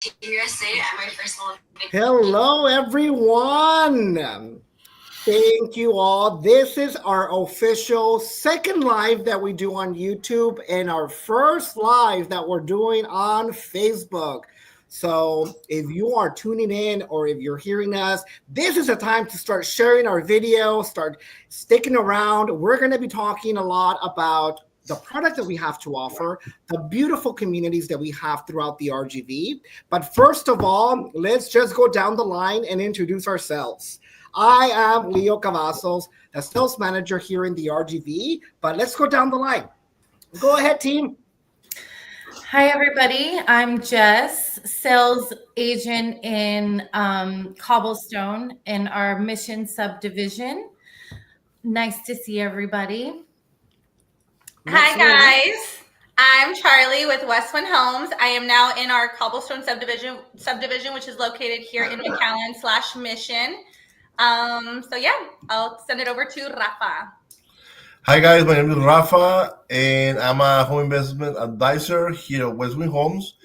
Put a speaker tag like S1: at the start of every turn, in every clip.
S1: Team USA at my first Olympic.
S2: Hello, everyone. Thank you all. This is our official second live that we do on YouTube and our first live that we're doing on Facebook. So, if you are tuning in or if you're hearing us, this is the time to start sharing our video, start sticking around. We're going to be talking a lot about the product that we have to offer, the beautiful communities that we have throughout the RGV. But first of all, let's just go down the line and introduce ourselves. I am Leo Cavazos, the sales manager here in the RGV, but let's go down the line. Go ahead, team.
S3: Hi, everybody. I'm Jess, sales agent in Cobblestone in our Mission subdivision. Nice to see everybody.
S4: Hi, guys. I'm Charlie with WestWind Homes. I am now in our Cobblestone subdivision, which is located here in McAllen/Mission. So yeah, I'll send it over to Rafa.
S5: Hi guys, my name is Rafa and I'm a home investment advisor here at WestWind Homes,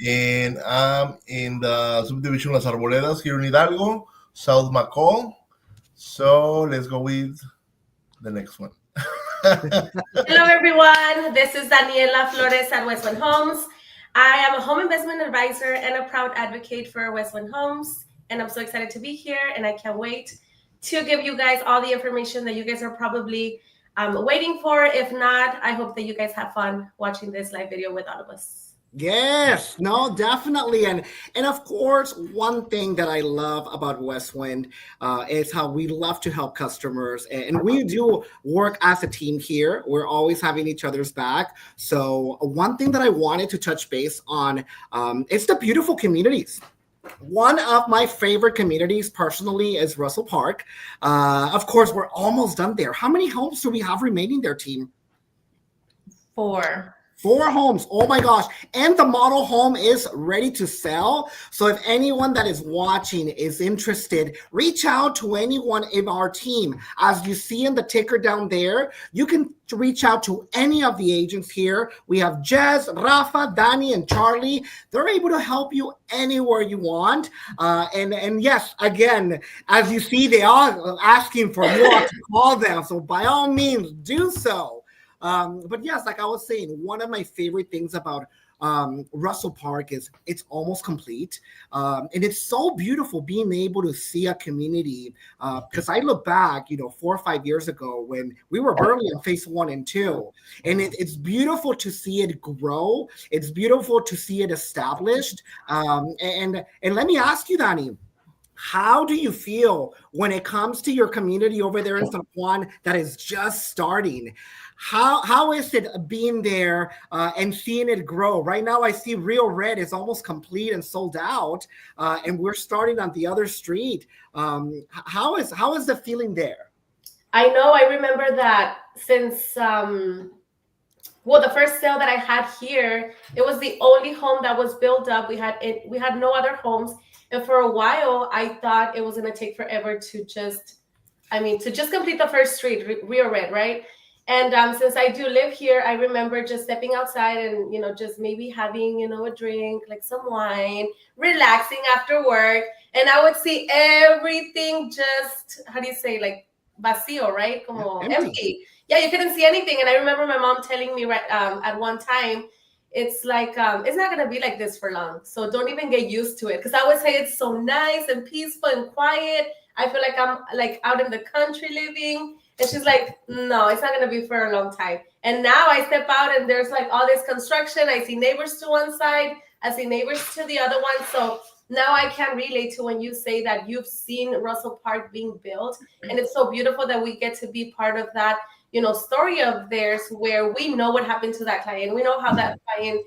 S5: and I'm in the subdivision Las Arboledas here in Hidalgo, South McCall. So let's go with the next one.
S6: Hello everyone, this is Daniela Flores at WestWind Homes. I am a home investment advisor and a proud advocate for WestWind Homes, and I'm so excited to be here, and I can't wait to give you guys all the information that you guys are probably waiting for. If not, I hope that you guys have fun watching this live video with all of us.
S2: Yes, no, definitely. And of course, one thing that I love about WestWind is how we love to help customers. And we do work as a team here. We're always having each other's back. So one thing that I wanted to touch base on is the beautiful communities. One of my favorite communities personally is Russell Park. Of course, we're almost done there. How many homes do we have remaining there, team?
S3: 4.
S2: 4 homes. Oh my gosh. And the model home is ready to sell. So if anyone that is watching is interested, reach out to anyone in our team. As you see in the ticker down there, you can reach out to any of the agents here. We have Jess, Rafa, Danny, and Charlie. They're able to help you anywhere you want. And yes, again, as you see, they are asking for more to call them. So by all means, do so. But yes, like I was saying, one of my favorite things about Russell Park is it's almost complete. And it's so beautiful being able to see a community. Because I look back, 4 or 5 years ago when we were barely in phase 1 and 2. And it's beautiful to see it grow. It's beautiful to see it established. And let me ask you, Danny, how do you feel when it comes to your community over there in San Juan that is just starting? How is it being there and seeing it grow? Right now, I see Rio Red is almost complete and sold out, and we're starting on the other street. How is the feeling there?
S6: I know. I remember that since the first sale that I had here, it was the only home that was built up. We had no other homes, and for a while, I thought it was going to take forever to just complete the first street, Rio Red, right? And since I do live here, I remember just stepping outside and, just maybe having, a drink, like some wine, relaxing after work. And I would see everything just, how do you say, like vacío, right? Como empty. Yeah, you couldn't see anything. And I remember my mom telling me at one time, it's like, it's not going to be like this for long. So don't even get used to it. Because I would say it's so nice and peaceful and quiet. I feel like I'm like out in the country living. And she's like, no, it's not going to be for a long time. And now I step out and there's like all this construction. I see neighbors to one side. I see neighbors to the other one. So now I can relate to when you say that you've seen Russell Park being built. And it's so beautiful that we get to be part of that, story of theirs where we know what happened to that client. We know how that client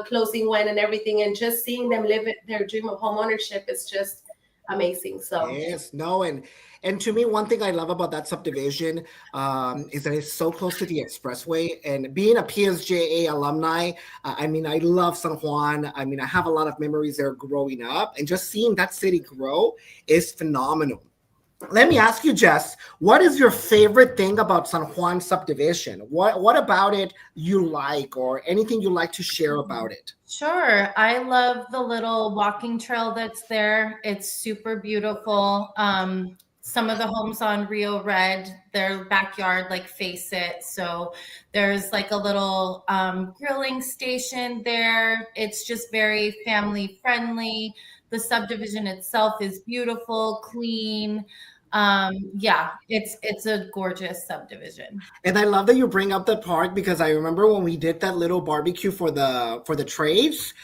S6: closing went and everything. And just seeing them live their dream of home ownership is just amazing. So
S2: yes, no, and to me, one thing I love about that subdivision is that it's so close to the expressway. And being a PSJA alumni, I love San Juan. I have a lot of memories there growing up, and just seeing that city grow is phenomenal. let me ask you, Jess, what is your favorite thing about San Juan subdivision? What about it you like, or anything you like to share about it?
S3: Sure. I love the little walking trail that's there. It's super beautiful. Some of the homes on Rio Red, their backyard like face it. So there's like a little grilling station there. It's just very family friendly. The subdivision itself is beautiful, clean. Yeah, it's a gorgeous subdivision.
S2: And I love that you bring up the park, because I remember when we did that little barbecue for the trades,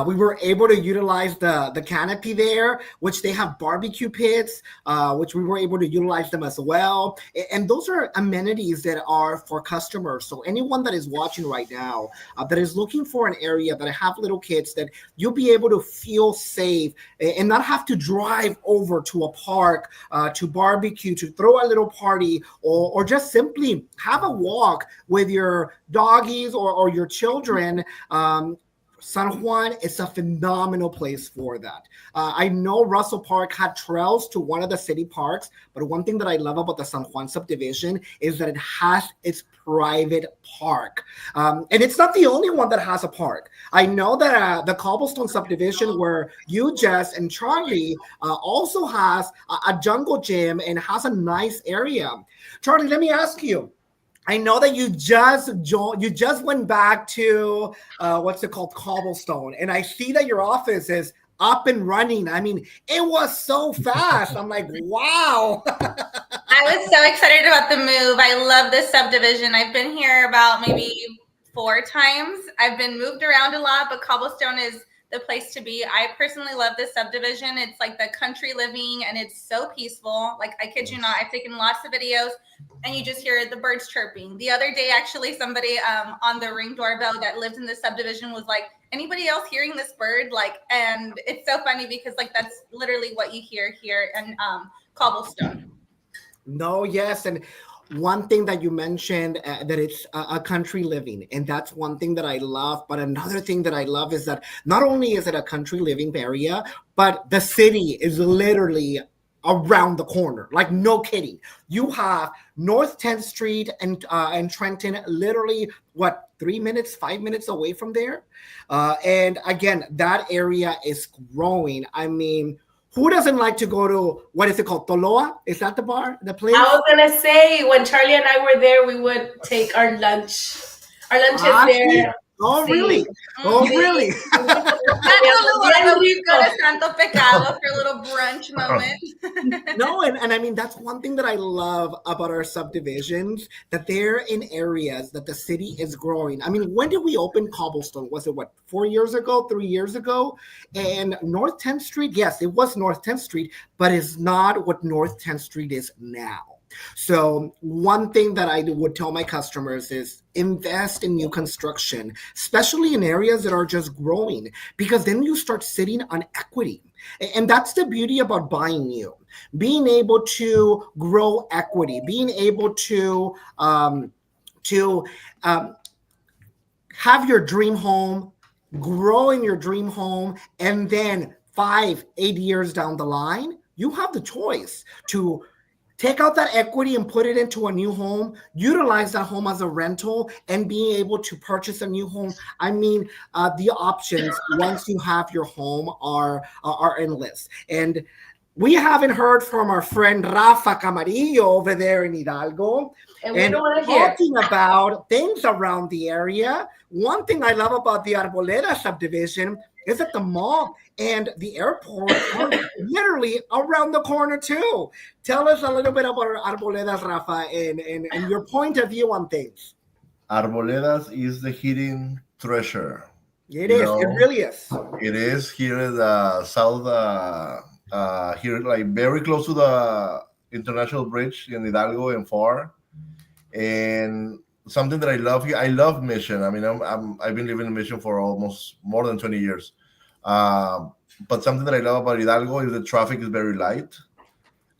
S2: we were able to utilize the canopy there, which they have barbecue pits, which we were able to utilize them as well. And those are amenities that are for customers. So anyone that is watching right now that is looking for an area that have little kids, that you'll be able to feel safe and not have to drive over to a park to barbecue, to throw a little party, or just simply have a walk with your doggies or your children. San Juan is a phenomenal place for that. I know Russell Park had trails to one of the city parks, but one thing that I love about the San Juan subdivision is that it has its private park. And it's not the only one that has a park. I know that the Cobblestone subdivision, where you, Jess, and Charlie also has a jungle gym and has a nice area. Charlie, let me ask you. I know that you just went back to what's it called, Cobblestone, and I see that your office is up and running. I mean, it was so fast. I'm like, wow.
S4: I was so excited about the move. I love this subdivision. I've been here about maybe 4 times. I've been moved around a lot, but Cobblestone is the place to be. I personally love this subdivision. It's like the country living, and it's so peaceful. Like, I kid you not, I've taken lots of videos, and you just hear the birds chirping. The other day, actually, somebody on the Ring doorbell that lives in this subdivision was like, anybody else hearing this bird? Like, and it's so funny because like that's literally what you hear here in Cobblestone.
S2: No, yes. And one thing that you mentioned, that it's a country living, and that's one thing that I love. But another thing that I love is that not only is it a country living area, but the city is literally around the corner. Like, no kidding. You have North 10th Street and Trenton, literally, 3 minutes, 5 minutes away from there. And again, that area is growing. I mean, who doesn't like to go to, what is it called, Toloa? Is that the bar, the place?
S6: I was gonna say, when Charlie and I were there, we would take our lunch. Our lunch is there.
S2: Oh, really? Oh, really?
S4: That's a little we go to Santo Pecado for a little brunch moment.
S2: No, and I mean, that's one thing that I love about our subdivisions, that they're in areas that the city is growing. I mean, when did we open Cobblestone? Was it 4 years ago, 3 years ago? And North 10th Street, yes, it was North 10th Street, but it's not what North 10th Street is now. So one thing that I would tell my customers is invest in new construction, especially in areas that are just growing, because then you start sitting on equity. And that's the beauty about buying new, being able to grow equity, being able to have your dream home, grow in your dream home, and then 5-8 years down the line, you have the choice to take out that equity and put it into a new home, utilize that home as a rental, and being able to purchase a new home. I mean, the options once you have your home are endless. And we haven't heard from our friend Rafa Camarillo over there in Hidalgo.
S6: And we don't want to hear.
S2: Talking about things around the area. One thing I love about the Arboleda subdivision is that the mall and the airport are literally around the corner too. Tell us a little bit about Arboledas, Rafa, and your point of view on things.
S5: Arboledas is the hidden treasure.
S2: It is. It really is.
S5: It is here in the south, here like very close to the international bridge in Hidalgo and far. And something that I love here, I love Mission. I mean, I've been living in Mission for almost more than 20 years. But something that I love about Hidalgo is the traffic is very light.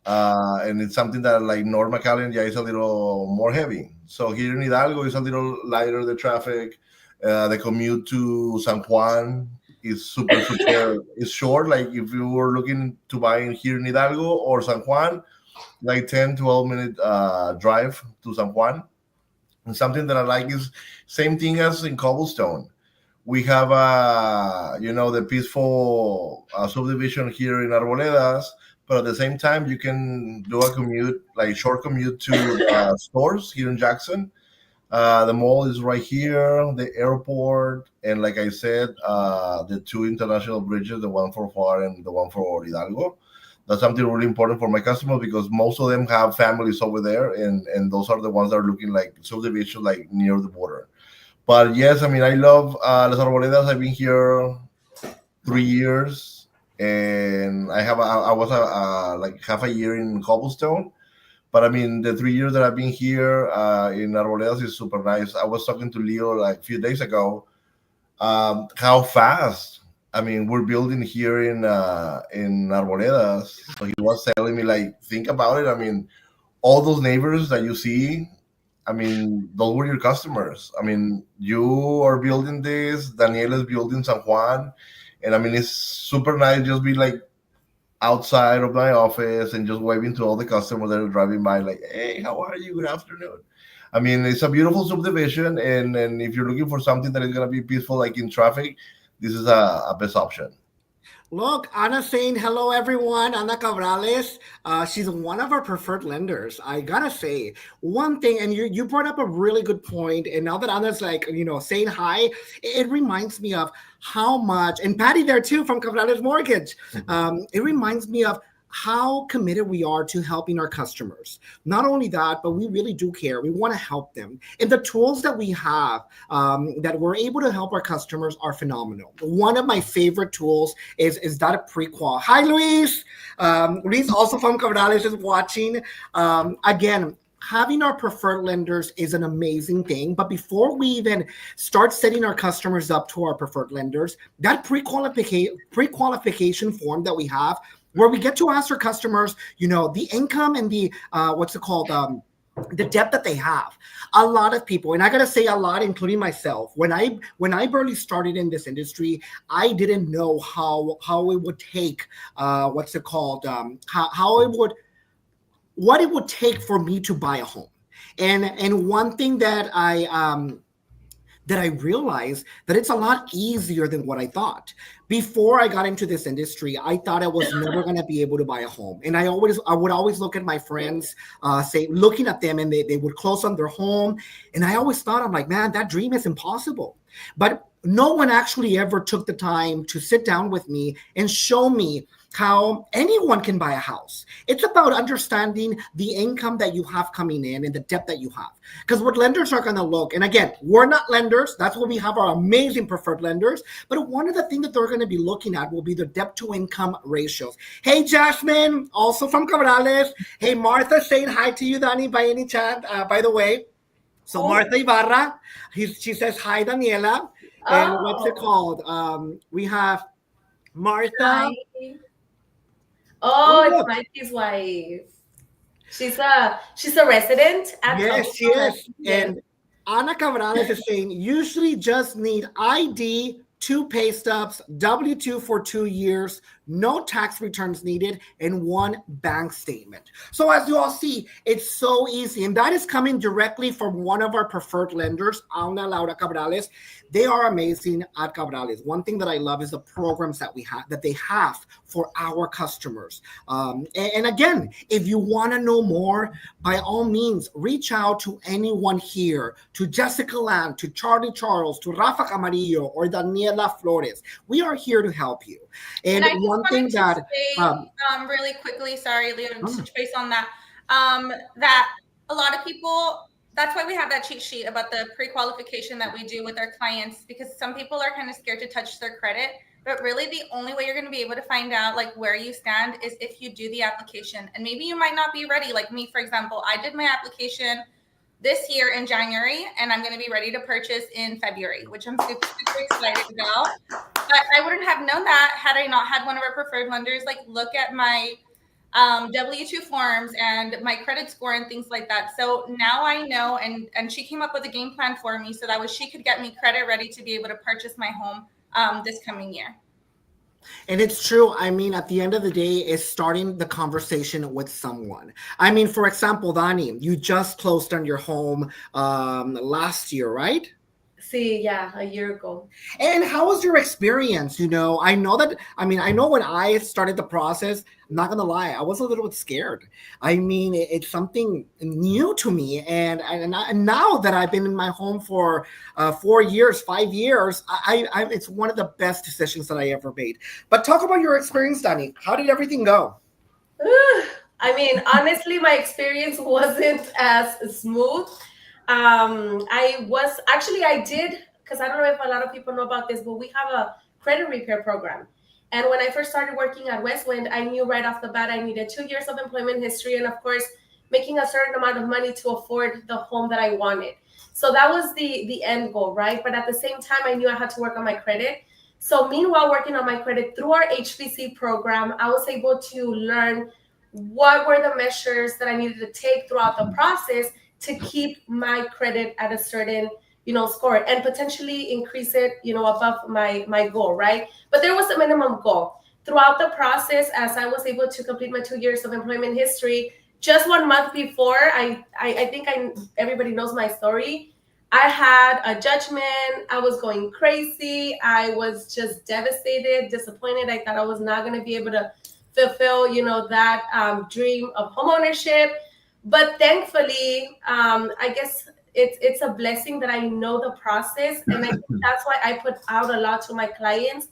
S5: And it's something that like North McAllen, yeah, is a little more heavy. So here in Hidalgo is a little lighter, the traffic. The commute to San Juan is super is short. Like if you were looking to buy in here in Hidalgo or San Juan, like 10-12 minute drive to San Juan. And something that I like is same thing as in Cobblestone. We have the peaceful subdivision here in Arboledas, but at the same time you can do a commute, like short commute to stores here in Jackson. The mall is right here, the airport, and like I said, the two international bridges, the one for Juar and the one for Hidalgo. That's something really important for my customers because most of them have families over there, and those are the ones that are looking like subdivision, like near the border. But yes, I mean, I love Las Arboledas. I've been here 3 years, and I was like half a year in Cobblestone. But I mean, the 3 years that I've been here in Arboledas is super nice. I was talking to Leo like a few days ago. How fast? I mean, we're building here in Arboledas. So he was telling me like, think about it. I mean, all those neighbors that you see, I mean, those were your customers. I mean, you are building this. Daniel is building San Juan, and I mean, it's super nice. Just be like outside of my office and just waving to all the customers that are driving by, like, "Hey, how are you? Good afternoon." I mean, it's a beautiful subdivision, and if you're looking for something that is gonna be peaceful, like in traffic, this is a best option.
S2: Look, Anna saying hello, everyone. Ana Cabrales. She's one of our preferred lenders. I gotta say one thing, and you brought up a really good point. And now that Anna's like, saying hi, it reminds me of how much, and Patty there too from Cabrales Mortgage. It reminds me of how committed we are to helping our customers. Not only that, but we really do care. We want to help them. And the tools that we have that we're able to help our customers are phenomenal. One of my favorite tools is that of pre-qual. Hi, Luis. Luis also from Cabrales is watching. Again, having our preferred lenders is an amazing thing. But before we even start setting our customers up to our preferred lenders, that pre-qualification form that we have, where we get to ask our customers, the income and the the debt that they have. A lot of people, and I gotta say a lot, including myself, when I barely started in this industry, I didn't know how it would take how it would what it would take for me to buy a home. And one thing that I realized that it's a lot easier than what I thought. Before I got into this industry, I thought I was never going to be able to buy a home. And I would always look at my friends, looking at them, and they would close on their home. And I always thought, I'm like, man, that dream is impossible. But no one actually ever took the time to sit down with me and show me how anyone can buy a house. It's about understanding the income that you have coming in and the debt that you have. Because what lenders are going to look, and again, we're not lenders. That's why we have our amazing preferred lenders. But one of the things that they're going to be looking at will be the debt to income ratios. Hey, Jasmine, also from Cabrales. Hey, Martha, saying hi to you, Danny, by any chance, by the way. So Martha Ibarra, she says, hi, Daniela. And what's it called? We have Martha.
S6: Hi. It's Mikey's wife. She's a resident at
S2: Yes, she is. And Ana Cabrales is saying usually just need ID, 2 pay stubs, W-2 for 2 years, no tax returns needed, and 1 bank statement. So as you all see, it's so easy. And that is coming directly from one of our preferred lenders, Ana Laura Cabrales. They are amazing at Cabrales. One thing that I love is the programs that they have for our customers. And again, if you want to know more, by all means, reach out to anyone here, to Jessica Land, to Charlie Charles, to Rafa Camarillo, or Daniela Flores. We are here to help you.
S4: And I one thing that say, really quickly, sorry, Leo, to touch base on that, that a lot of people, that's why we have that cheat sheet about the pre-qualification that we do with our clients, because some people are kind of scared to touch their credit. But really, the only way you're going to be able to find out like where you stand is if you do the application. And maybe you might not be ready. Like me, for example, I did my application this year in January, and I'm going to be ready to purchase in February, which I'm super, super excited about. But I wouldn't have known that had I not had one of our preferred lenders like look at my W-2 forms and my credit score and things like that. So now I know, and she came up with a game plan for me so that she could get me credit ready to be able to purchase my home this coming year.
S2: And it's true. I mean, at the end of the day, is starting the conversation with someone. I mean, for example, Dani, you just closed on your home last year, right?
S6: See, yeah, a year ago.
S2: And how was your experience? I know that, I mean, I know when I started the process, I'm not gonna lie, I was a little bit scared. I mean, it's something new to me, and now that I've been in my home for 4 years, 5 years, it's one of the best decisions that I ever made. But talk about your experience, Danny. How did everything go?
S6: I mean, honestly, my experience wasn't as smooth. I did, because I don't know if a lot of people know about this, but we have a credit repair program. And when I first started working at WestWind, I knew right off the bat I needed 2 years of employment history and, of course, making a certain amount of money to afford the home that I wanted. So that was the end goal, right? But at the same time, I knew I had to work on my credit. So meanwhile, working on my credit through our HBC program, I was able to learn what were the measures that I needed to take throughout the process to keep my credit at a certain score and potentially increase it above my goal, right? But there was a minimum goal throughout the process. As I was able to complete my 2 years of employment history, just 1 month before, I think everybody knows my story. I had a judgment. I was going crazy. I was just devastated, disappointed. I thought I was not going to be able to fulfill that dream of homeownership. But thankfully, I guess it's a blessing that I know the process, and I think that's why I put out a lot to my clients,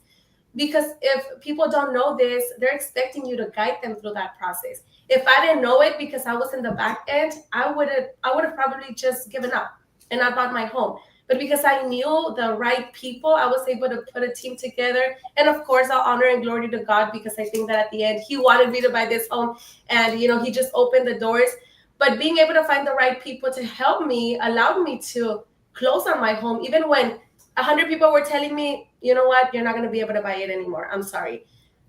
S6: because if people don't know this, they're expecting you to guide them through that process. If I didn't know it because I was in the back end, I would have probably just given up and not bought my home. But because I knew the right people, I was able to put a team together. And of course, I'll honor and glory to God, because I think that at the end, He wanted me to buy this home, and He just opened the doors. But being able to find the right people to help me allowed me to close on my home, even when 100 people were telling me, you know what, you're not going to be able to buy it anymore. I'm sorry.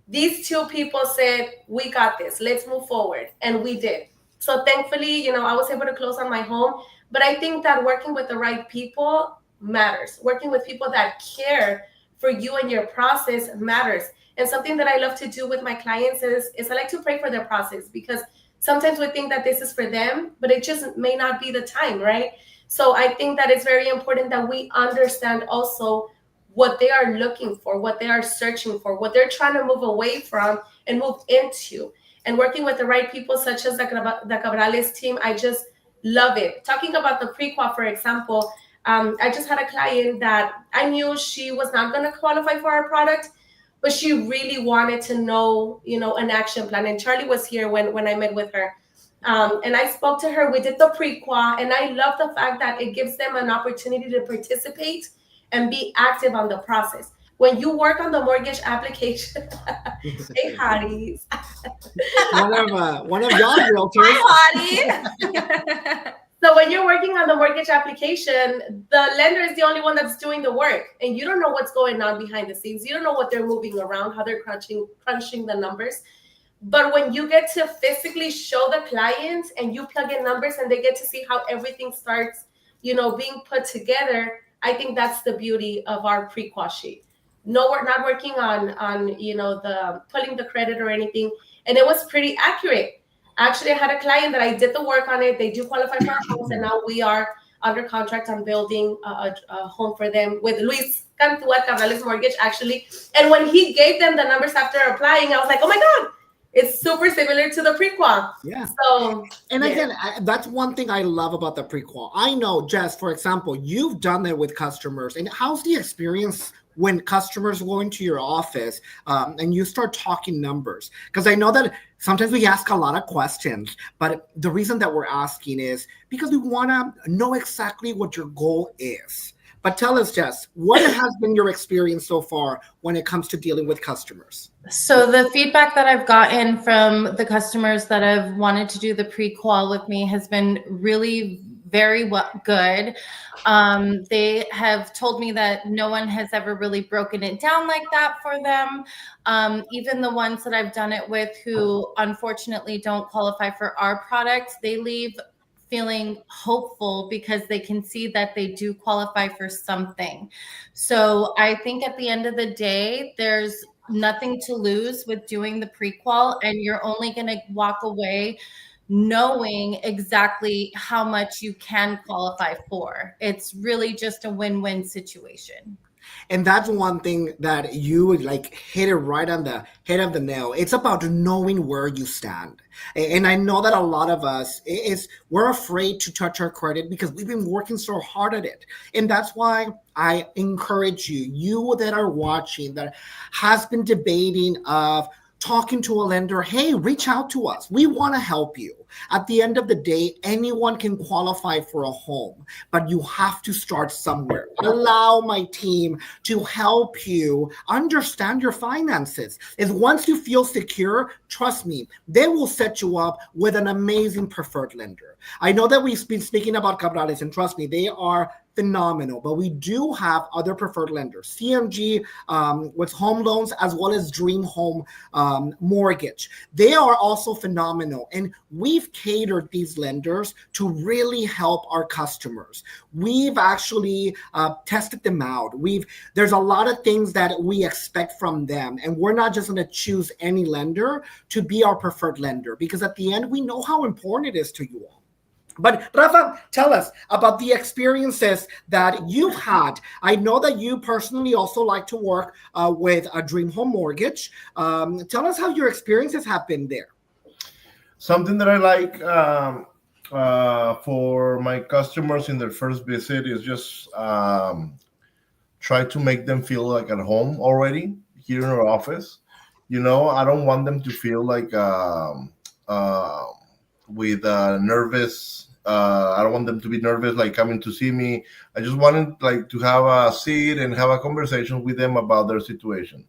S6: These two people said, we got this. Let's move forward. And we did. So thankfully, I was able to close on my home. But I think that working with the right people matters. Working with people that care for you and your process matters. And something that I love to do with my clients is I like to pray for their process, because sometimes we think that this is for them, but it just may not be the time, right? So I think that it's very important that we understand also what they are looking for, what they are searching for, what they're trying to move away from and move into. And working with the right people, such as the Cabrales team, I just love it. Talking about the pre-qual, for example, I just had a client that I knew she was not going to qualify for our product, but she really wanted to know, an action plan. And Charlie was here when I met with her. And I spoke to her. We did the pre-qual, and I love the fact that it gives them an opportunity to participate and be active on the process. When you work on the mortgage application, hey, hotties.
S2: One of y'all realtors.
S4: Hi, hottie.
S6: So when you're working on the mortgage application, the lender is the only one that's doing the work, and you don't know what's going on behind the scenes. You don't know what they're moving around, how they're crunching the numbers. But when you get to physically show the client and you plug in numbers and they get to see how everything starts, being put together, I think that's the beauty of our pre-qual sheet. No, we're not working on the pulling the credit or anything, and it was pretty accurate. Actually, I had a client that I did the work on it. They do qualify for our homes, and now we are under contract on building a home for them with Luis Cantua Cabrales Mortgage, actually. And when he gave them the numbers after applying, I was like, oh my God, it's super similar to the pre-qual.
S2: Yeah.
S6: So,
S2: and again, that's one thing I love about the pre-qual. I know, Jess, for example, you've done that with customers. And how's the experience when customers go into your office and you start talking numbers? Because I know that sometimes we ask a lot of questions, but the reason that we're asking is because we want to know exactly what your goal is. But tell us, Jess, what has been your experience so far when it comes to dealing with customers?
S3: So the feedback that I've gotten from the customers that have wanted to do the pre-qual with me has been really very good. They have told me that no one has ever really broken it down like that for them. Even the ones that I've done it with who unfortunately don't qualify for our product, they leave feeling hopeful because they can see that they do qualify for something. So I think at the end of the day, there's nothing to lose with doing the pre-qual, and you're only going to walk away knowing exactly how much you can qualify for. It's really just a win-win situation.
S2: And that's one thing that you would like hit it right on the head of the nail. It's about knowing where you stand. And I know that a lot of us we're afraid to touch our credit because we've been working so hard at it. And that's why I encourage you that are watching, that has been debating of talking to a lender, hey, reach out to us. We want to help you. At the end of the day, anyone can qualify for a home, but you have to start somewhere. Allow my team to help you understand your finances. Is once you feel secure, trust me, they will set you up with an amazing preferred lender. I know that we've been speaking about Cabrales, and trust me, they are phenomenal, but we do have other preferred lenders, CMG with home loans, as well as Dream Home Mortgage. They are also phenomenal, and we've catered these lenders to really help our customers. We've actually tested them out. There's a lot of things that we expect from them, and we're not just going to choose any lender to be our preferred lender, because at the end, we know how important it is to you all. But Rafa, tell us about the experiences that you've had. I know that you personally also like to work with a Dream Home Mortgage. Tell us how your experiences have been there.
S5: Something that I like for my customers in their first visit is just try to make them feel like at home already here in our office. I don't want them to feel like with nervous. I don't want them to be nervous, like coming to see me. I just wanted to have a seat and have a conversation with them about their situation.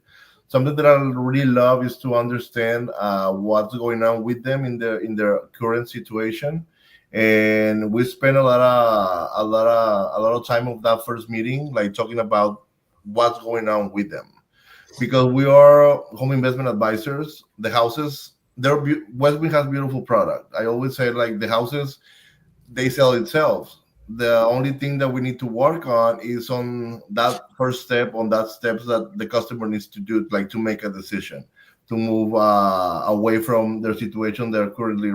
S5: Something that I really love is to understand what's going on with them in their current situation. And we spend a lot of time of that first meeting, like talking about what's going on with them, because we are home investment advisors. The houses, WestWind has beautiful product. I always say the houses, they sell itself. The only thing that we need to work on is on that first step, on that steps that the customer needs to do, to make a decision to move away from their situation they're currently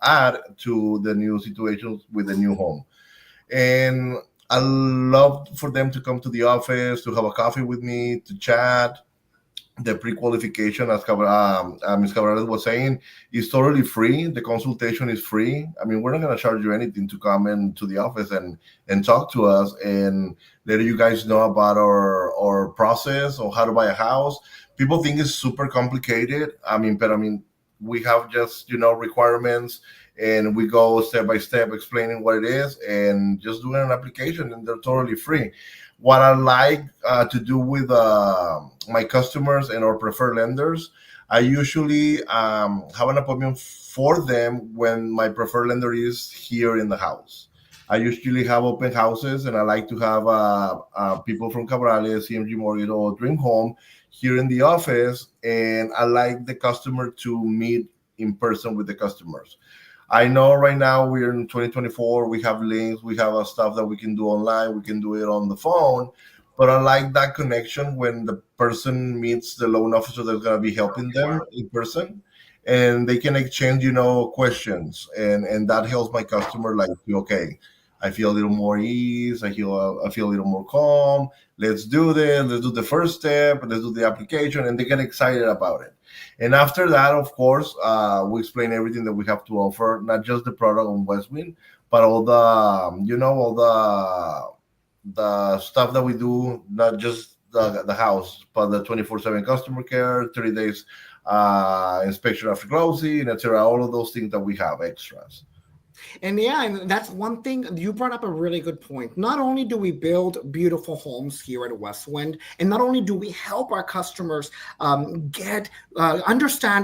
S5: at to the new situations with the new home. And I love for them to come to the office, to have a coffee with me, to chat. The pre-qualification, as Ms. Cabrales was saying, is totally free. The consultation is free. I mean, we're not going to charge you anything to come into the office and talk to us and let you guys know about our process or how to buy a house. People think it's super complicated. But we have just, requirements, and we go step by step explaining what it is and just doing an application, and they're totally free. What I like to do with my customers and our preferred lenders, I usually have an appointment for them when my preferred lender is here in the house. I usually have open houses, and I like to have people from Cabrales, CMG Mortgage, or Dream Home here in the office, and I like the customer to meet in person with the customers. I know right now we're in 2024, we have links, we have stuff that we can do online, we can do it on the phone, but I like that connection when the person meets the loan officer that's going to be helping them in person, and they can exchange, questions, and that helps my customer okay, I feel a little more ease, I feel a little more calm, let's do this, let's do the first step, let's do the application, and they get excited about it. And after that, of course, we explain everything that we have to offer, not just the product on WestWind, but all the, all the stuff that we do, not just the house, but the 24/7 customer care, 30 days inspection after closing, etc. All of those things that we have extras.
S2: And and that's one thing you brought up, a really good point. Not only do we build beautiful homes here at WestWind, and not only do we help our customers understand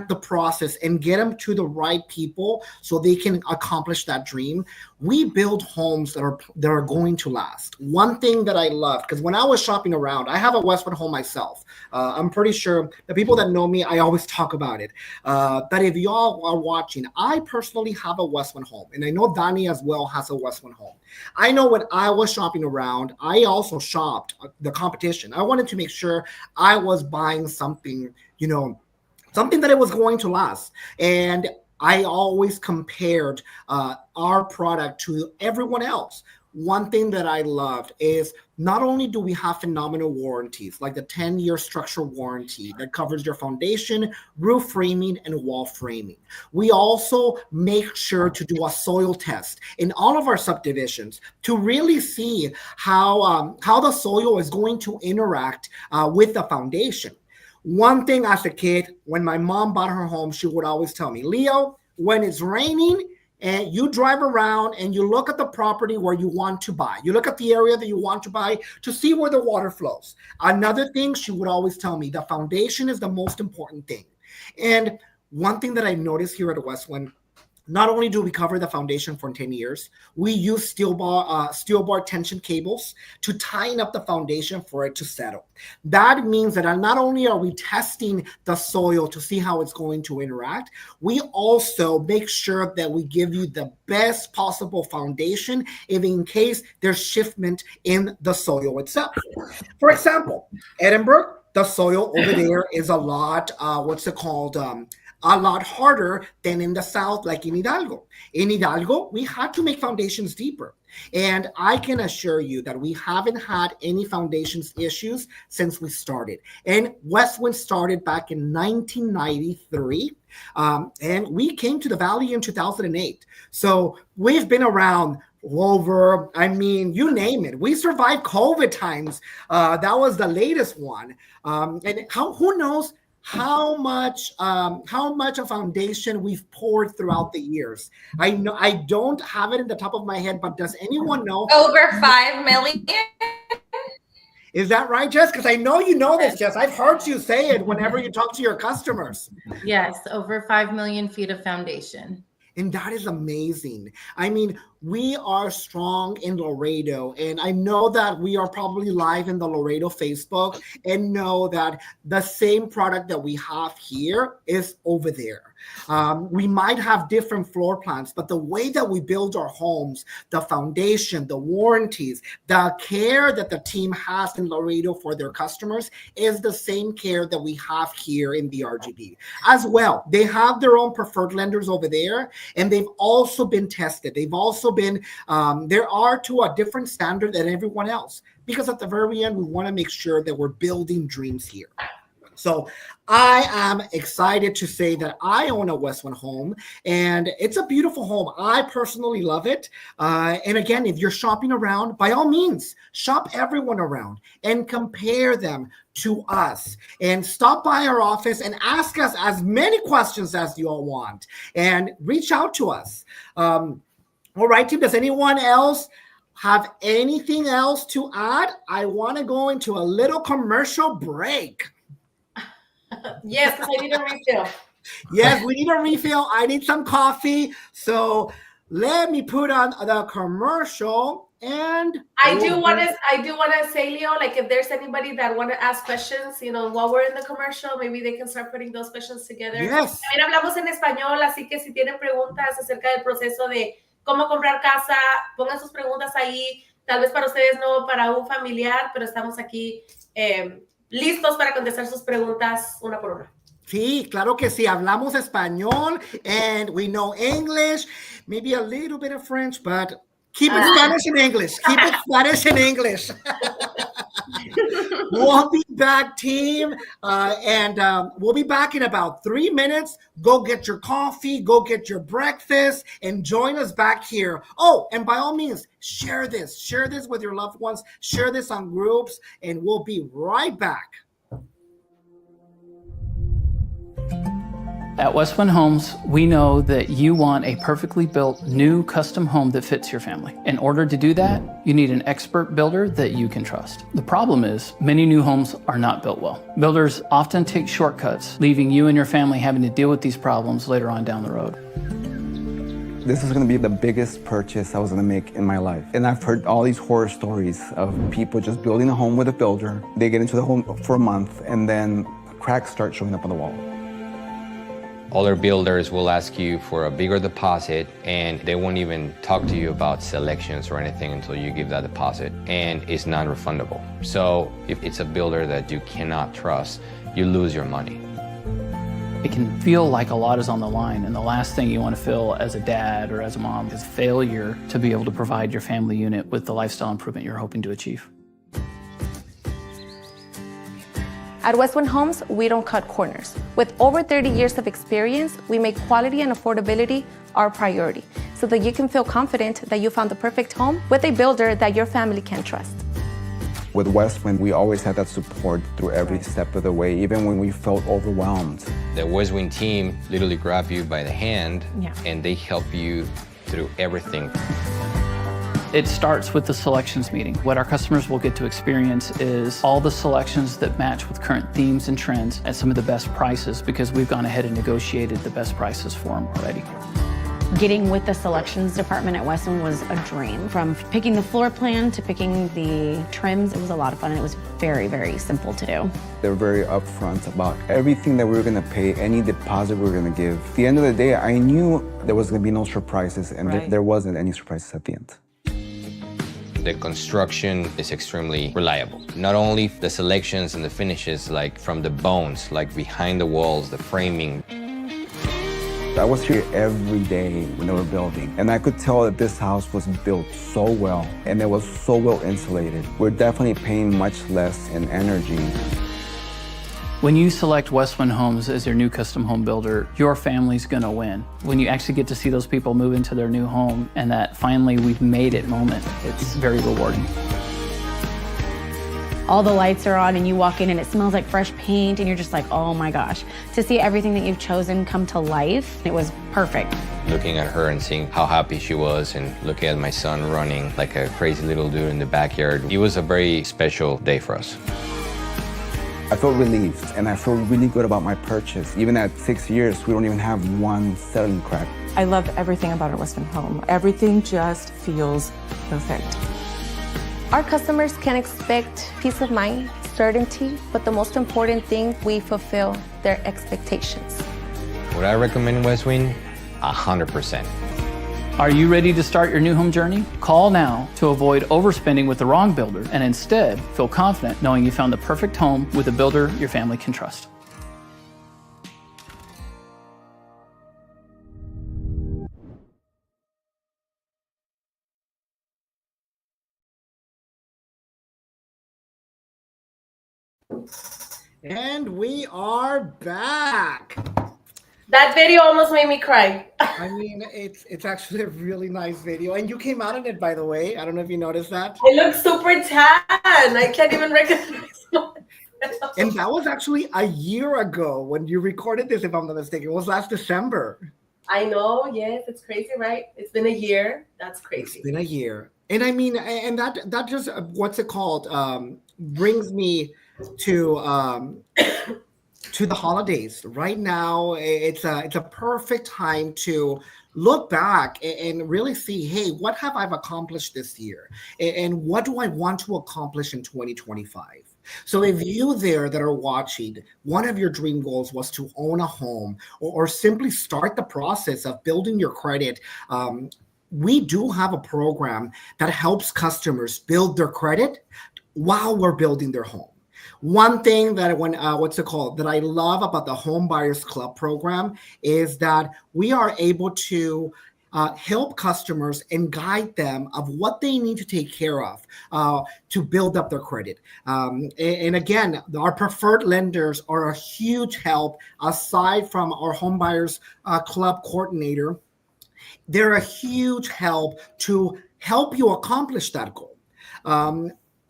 S2: the process and get them to the right people so they can accomplish that dream, we build homes that are going to last. One thing that I love, because when I was shopping around, I have a WestWind home myself. I'm pretty sure the people that know me, I always talk about it. That if y'all are watching, I personally have a WestWind home, and I know Dani as well has a WestWind home. I know when I was shopping around, I also shopped the competition. I wanted to make sure I was buying something, something that it was going to last. And I always compared our product to everyone else. One thing that I loved is not only do we have phenomenal warranties, like the 10-year structural warranty that covers your foundation, roof framing, and wall framing. We also make sure to do a soil test in all of our subdivisions to really see how the soil is going to interact with the foundation. One thing as a kid, when my mom bought her home, she would always tell me, Leo, when it's raining, and you drive around and you look at the property where you want to buy. You look at the area that you want to buy to see where the water flows. Another thing she would always tell me, the foundation is the most important thing. And one thing that I noticed here at WestWind, not only do we cover the foundation for 10 years, we use steel bar tension cables to tighten up the foundation for it to settle. That means that not only are we testing the soil to see how it's going to interact, we also make sure that we give you the best possible foundation if in case there's shiftment in the soil itself. For example, Edinburgh, the soil over there is a lot, a lot harder than in the south, like in Hidalgo. In Hidalgo, we had to make foundations deeper. And I can assure you that we haven't had any foundations issues since we started. And WestWind started back in 1993. And we came to the Valley in 2008. So we've been around over, you name it. We survived COVID times. That was the latest one. And who knows how much a foundation we've poured throughout the years. I know I don't have it in the top of my head, but does anyone know?
S4: Over 5 million.
S2: Is that right, Jess? Because I know you know this, Jess. I've heard you say it whenever you talk to your customers.
S3: Yes, over 5 million feet of foundation.
S2: And that is amazing. We are strong in Laredo, and I know that we are probably live in the Laredo Facebook and know that the same product that we have here is over there. We might have different floor plans, but the way that we build our homes, the foundation, the warranties, the care that the team has in Laredo for their customers is the same care that we have here in the RGB as well. They have their own preferred lenders over there, and they've also been tested. They've also been, there are to a different standard than everyone else, because at the very end, we want to make sure that we're building dreams here. So I am excited to say that I own a WestWind home, and it's a beautiful home. I personally love it. And again, if you're shopping around, by all means, shop everyone around and compare them to us, and stop by our office and ask us as many questions as you all want, and reach out to us. All right, team, does anyone else have anything else to add? I want to go into a little commercial break.
S6: Yes, because I need a refill.
S2: Yes, we need a refill. I need some coffee. So let me put on the commercial. And
S6: I do want to say, Leo, like if there's anybody that want to ask questions, while we're in the commercial, maybe they can start putting those questions together.
S2: Yes.
S6: También hablamos en español, así que si tienen preguntas acerca del proceso de cómo comprar casa, pongan sus preguntas ahí, tal vez para ustedes no, para un familiar, pero estamos aquí listos para contestar sus preguntas una por una.
S2: Sí, claro que sí. Hablamos español, and we know English, maybe a little bit of French, but keep it Spanish and English. Keep it Spanish and English. We'll be back, team, and we'll be back in about 3 minutes. Go get your coffee, go get your breakfast, and join us back here. Oh, and by all means, share this with your loved ones, share this on groups, and we'll be right back.
S7: At WestWind Homes, we know that you want a perfectly built new custom home that fits your family. In order to do that, you need an expert builder that you can trust. The problem is, many new homes are not built well. Builders often take shortcuts, leaving you and your family having to deal with these problems later on down the road.
S8: This is gonna be the biggest purchase I was gonna make in my life. And I've heard all these horror stories of people just building a home with a builder. They get into the home for a month and then cracks start showing up on the wall.
S9: Other builders will ask you for a bigger deposit, and they won't even talk to you about selections or anything until you give that deposit, and it's non-refundable. So if it's a builder that you cannot trust, you lose your money.
S7: It can feel like a lot is on the line, and the last thing you want to feel as a dad or as a mom is failure to be able to provide your family unit with the lifestyle improvement you're hoping to achieve.
S10: At WestWind Homes, we don't cut corners. With over 30 years of experience, we make quality and affordability our priority so that you can feel confident that you found the perfect home with a builder that your family can trust.
S8: With WestWind, we always had that support through every step of the way, even when we felt overwhelmed.
S9: The WestWind team literally grab you by the hand,
S10: Yeah.
S9: and they help you through everything.
S7: It starts with the selections meeting. What our customers will get to experience is all the selections that match with current themes and trends at some of the best prices, because we've gone ahead and negotiated the best prices for them already.
S11: Getting with the selections department at WestWind was a dream. From picking the floor plan to picking the trims, it was a lot of fun, and it was very, very simple to do.
S8: They were very upfront about everything that we were gonna pay, any deposit we were gonna give. At the end of the day, I knew there was gonna be no surprises, and there wasn't any surprises at the end.
S9: The construction is extremely reliable. Not only the selections and the finishes, like from the bones, like behind the walls, the framing.
S8: I was here every day when they were building, and I could tell that this house was built so well, and it was so well insulated. We're definitely paying much less in energy.
S7: When you select WestWind Homes as your new custom home builder, your family's gonna win. When you actually get to see those people move into their new home and that finally we've made it moment, it's very rewarding.
S11: All the lights are on and you walk in and it smells like fresh paint and you're just like, oh my gosh. To see everything that you've chosen come to life, it was perfect.
S9: Looking at her and seeing how happy she was, and looking at my son running like a crazy little dude in the backyard, it was a very special day for us.
S8: I felt relieved, and I feel really good about my purchase. Even at 6 years, we don't even have one selling crack.
S12: I love everything about our WestWind home. Everything just feels perfect.
S10: Our customers can expect peace of mind, certainty, but the most important thing, we fulfill their expectations.
S9: Would I recommend WestWind? 100%.
S7: Are you ready to start your new home journey? Call now to avoid overspending with the wrong builder and instead feel confident knowing you found the perfect home with a builder your family can trust.
S2: And we are back.
S6: That video almost made me cry.
S2: I mean, it's actually a really nice video. And you came out in it, by the way. I don't know if you noticed that.
S6: I look super tan. I can't even recognize myself.
S2: And that was actually a year ago when you recorded this, if I'm not mistaken. It was last December.
S6: I know, yes, it's crazy, right? It's been a year. That's crazy.
S2: It's been a year. And I mean, and that just, what's it called, brings me to the holidays. Right now, it's a perfect time to look back and really see, hey, what have I accomplished this year? And what do I want to accomplish in 2025? So if you there that are watching, one of your dream goals was to own a home or simply start the process of building your credit, we do have a program that helps customers build their credit while we're building their home. One thing that that I love about the Home Buyers Club program is that we are able to help customers and guide them of what they need to take care of to build up their credit. And again, our preferred lenders are a huge help aside from our Home Buyers Club coordinator. They're a huge help to help you accomplish that goal.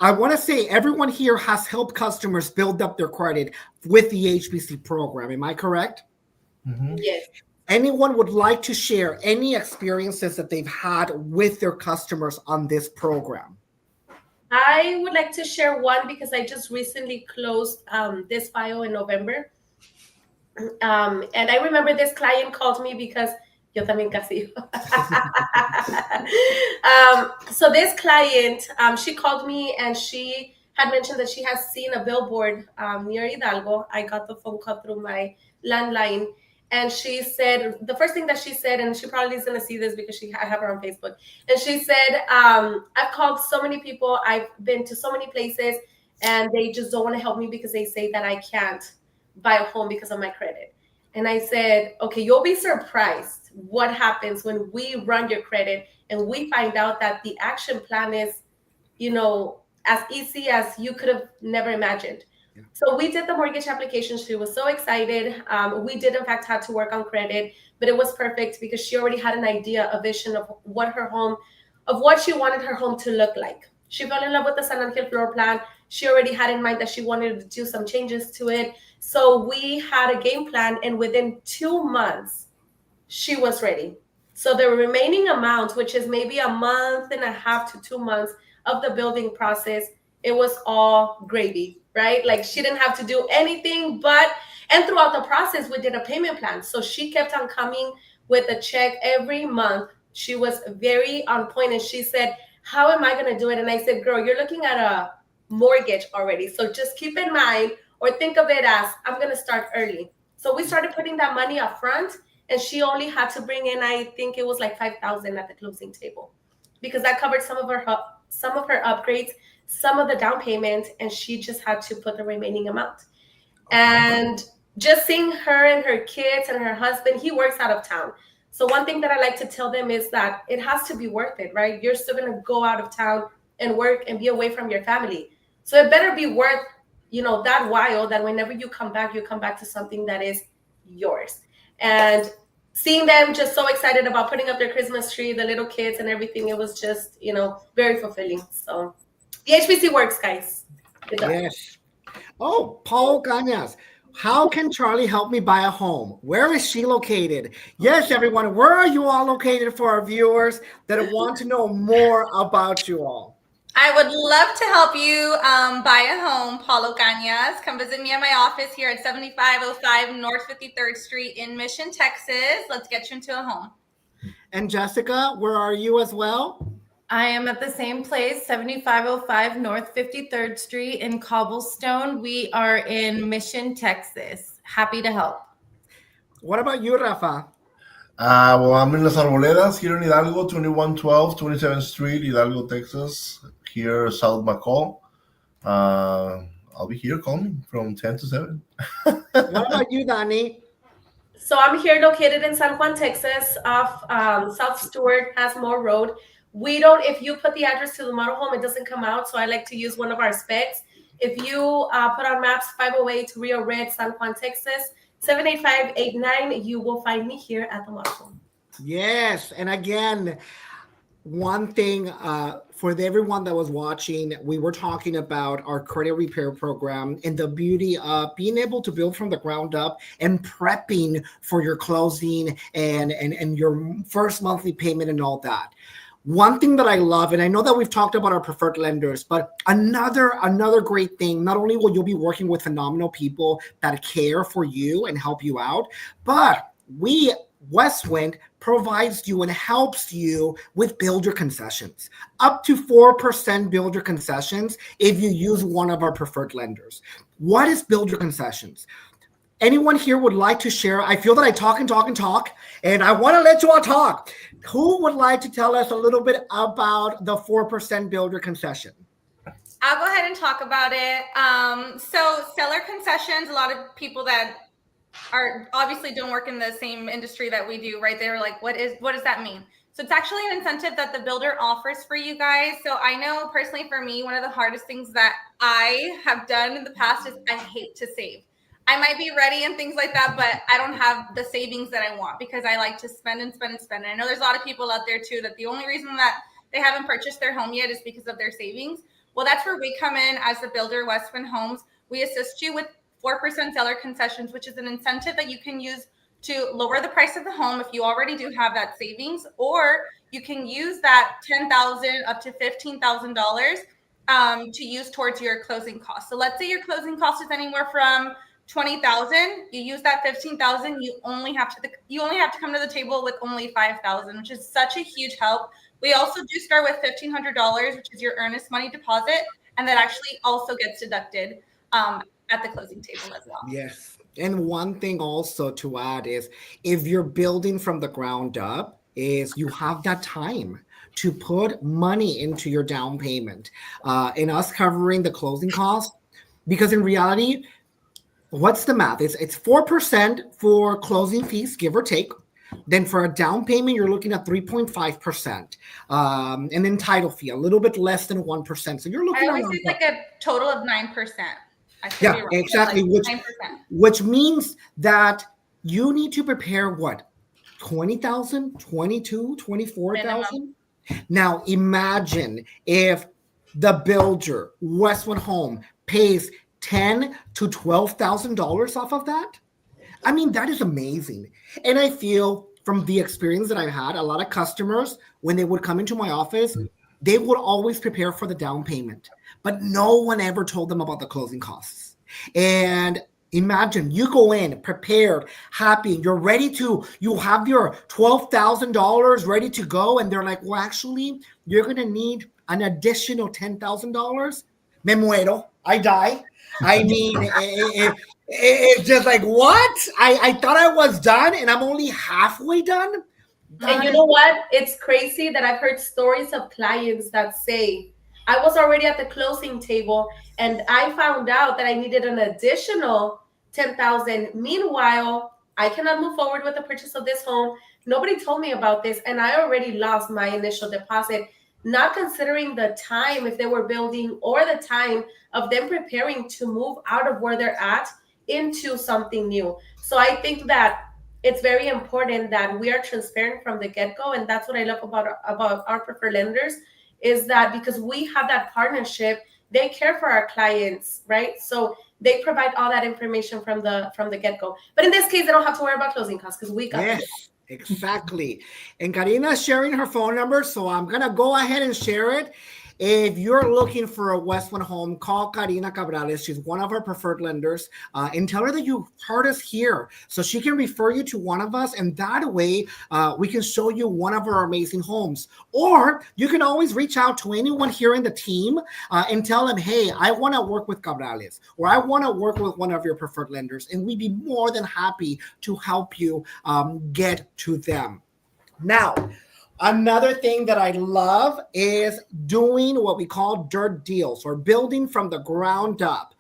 S2: I want to say everyone here has helped customers build up their credit with the HBC program. Am I correct?
S6: Mm-hmm. Yes.
S2: Anyone would like to share any experiences that they've had with their customers on this program?
S6: I would like to share one because I just recently closed this file in November. And I remember this client called me because Yo también casi. So this client, she called me and she had mentioned that she has seen a billboard near Hidalgo. I got the phone call through my landline. And she said, the first thing that she said, and she probably is going to see this because I have her on Facebook. And she said, I've called so many people. I've been to so many places and they just don't want to help me because they say that I can't buy a home because of my credit. And I said, okay, you'll be surprised what happens when we run your credit and we find out that the action plan is, as easy as you could have never imagined. Yeah. So we did the mortgage application. She was so excited. We did, in fact, have to work on credit, but it was perfect because she already had an idea, a vision of what she wanted her home to look like. She fell in love with the San Angel floor plan. She already had in mind that she wanted to do some changes to it. So we had a game plan, and within 2 months, she was ready. So the remaining amount, which is maybe a month and a half to 2 months of the building process, it was all gravy, right? Like she didn't have to do anything and throughout the process, we did a payment plan. So she kept on coming with a check every month. She was very on point, and she said, how am I going to do it? And I said, girl, you're looking at a mortgage already. So just keep in mind or think of it as I'm going to start early. So we started putting that money up front, and she only had to bring in, I think it was like $5,000 at the closing table, because that covered some of her upgrades, some of the down payment, and she just had to put the remaining amount. And just seeing her and her kids and her husband, he works out of town. So one thing that I like to tell them is that it has to be worth it, right? You're still going to go out of town and work and be away from your family. So it better be worth, that while, that whenever you come back to something that is yours. And seeing them just so excited about putting up their Christmas tree, the little kids and everything, it was just, very fulfilling. So the HBC works, guys.
S2: Yes. Oh, Paul Cañas. How can Charlie help me buy a home? Where is she located? Yes, everyone. Where are you all located for our viewers that want to know more about you all?
S4: I would love to help you buy a home, Paulo Cañas. Come visit me at my office here at 7505 North 53rd Street in Mission, Texas. Let's get you into a home.
S2: And Jessica, where are you as well?
S3: I am at the same place, 7505 North 53rd Street in Cobblestone. We are in Mission, Texas. Happy to help.
S2: What about you, Rafa?
S5: Well, I'm in Las Arboledas here in Hidalgo, 2112 27th Street, Hidalgo, Texas, here, South McCall. I'll be here. Call me from 10 to 7.
S2: What about you, Dani?
S6: So I'm here located in San Juan, Texas, off South Stewart, Passmore Road. If you put the address to the model home, it doesn't come out. So I like to use one of our specs. If you put on maps 508 Rio Red, San Juan, Texas, 78589, you will find me here at the model home.
S2: Yes. And again, one thing for everyone that was watching, we were talking about our credit repair program and the beauty of being able to build from the ground up and prepping for your closing and your first monthly payment and all that. One thing that I love, and I know that we've talked about our preferred lenders, but another great thing, not only will you be working with phenomenal people that care for you and help you out, but WestWind provides you and helps you with builder concessions, up to 4% builder concessions if you use one of our preferred lenders. What is builder concessions? Anyone here would like to share? I feel that I talk, and I want to let you all talk. Who would like to tell us a little bit about the 4% builder concession?
S4: I'll go ahead and talk about it. So seller concessions, a lot of people that are obviously don't work in the same industry that we do, right? They're like, what does that mean? So it's actually an incentive that the builder offers for you guys. So I know personally for me, one of the hardest things that I have done in the past is I hate to save. I might be ready and things like that, but I don't have the savings that I want because I like to spend and spend and spend. And I know there's a lot of people out there too that the only reason that they haven't purchased their home yet is because of their savings. Well, that's where we come in as the builder, WestWind Homes. We assist you with 4% seller concessions, which is an incentive that you can use to lower the price of the home if you already do have that savings, or you can use that $10,000 up to $15,000 to use towards your closing costs. So let's say your closing cost is anywhere from 20,000, you use that 15,000, you only have to come to the table with only 5,000, which is such a huge help. We also do start with $1,500, which is your earnest money deposit, and that actually also gets deducted at the closing table as well.
S2: Yes. And one thing also to add is if you're building from the ground up, is you have that time to put money into your down payment, and us covering the closing costs, because in reality, what's the math? It's 4% for closing fees, give or take. Then for a down payment, you're looking at 3.5%, and then title fee a little bit less than 1%. So you're looking.
S4: I always say it's like a total of 9%.
S2: Yeah, exactly.
S4: Like
S2: which means that you need to prepare what, 20,000, 22, 24,000. Now imagine if the builder WestWind Home pays $10,000 to $12,000 off of that. I mean, that is amazing. And I feel from the experience that I've had, a lot of customers, when they would come into my office, they would always prepare for the down payment, but no one ever told them about the closing costs. And imagine you go in prepared, happy, you have your $12,000 ready to go. And they're like, well, actually, you're going to need an additional $10,000. Me muero. I die. I mean, it's just like, what? I thought I was done and I'm only halfway done.
S6: And you know what? It's crazy that I've heard stories of clients that say, I was already at the closing table and I found out that I needed an additional 10,000. Meanwhile, I cannot move forward with the purchase of this home. Nobody told me about this and I already lost my initial deposit, not considering the time if they were building or the time of them preparing to move out of where they're at into something new. So I think that it's very important that we are transparent from the get-go. And that's what I love about our preferred lenders, is that because we have that partnership, they care for our clients, right? So they provide all that information from the get-go. But in this case, they don't have to worry about closing costs because we got
S2: yes. Exactly. And Karina's sharing her phone number, so I'm going to go ahead and share it. If you're looking for a WestWind home, call Karina Cabrales. She's one of our preferred lenders, and tell her that you heard us here so she can refer you to one of us. And that way we can show you one of our amazing homes. Or you can always reach out to anyone here in the team and tell them, hey, I want to work with Cabrales, or I want to work with one of your preferred lenders. And we'd be more than happy to help you get to them. Now, another thing that I love is doing what we call dirt deals, or building from the ground up.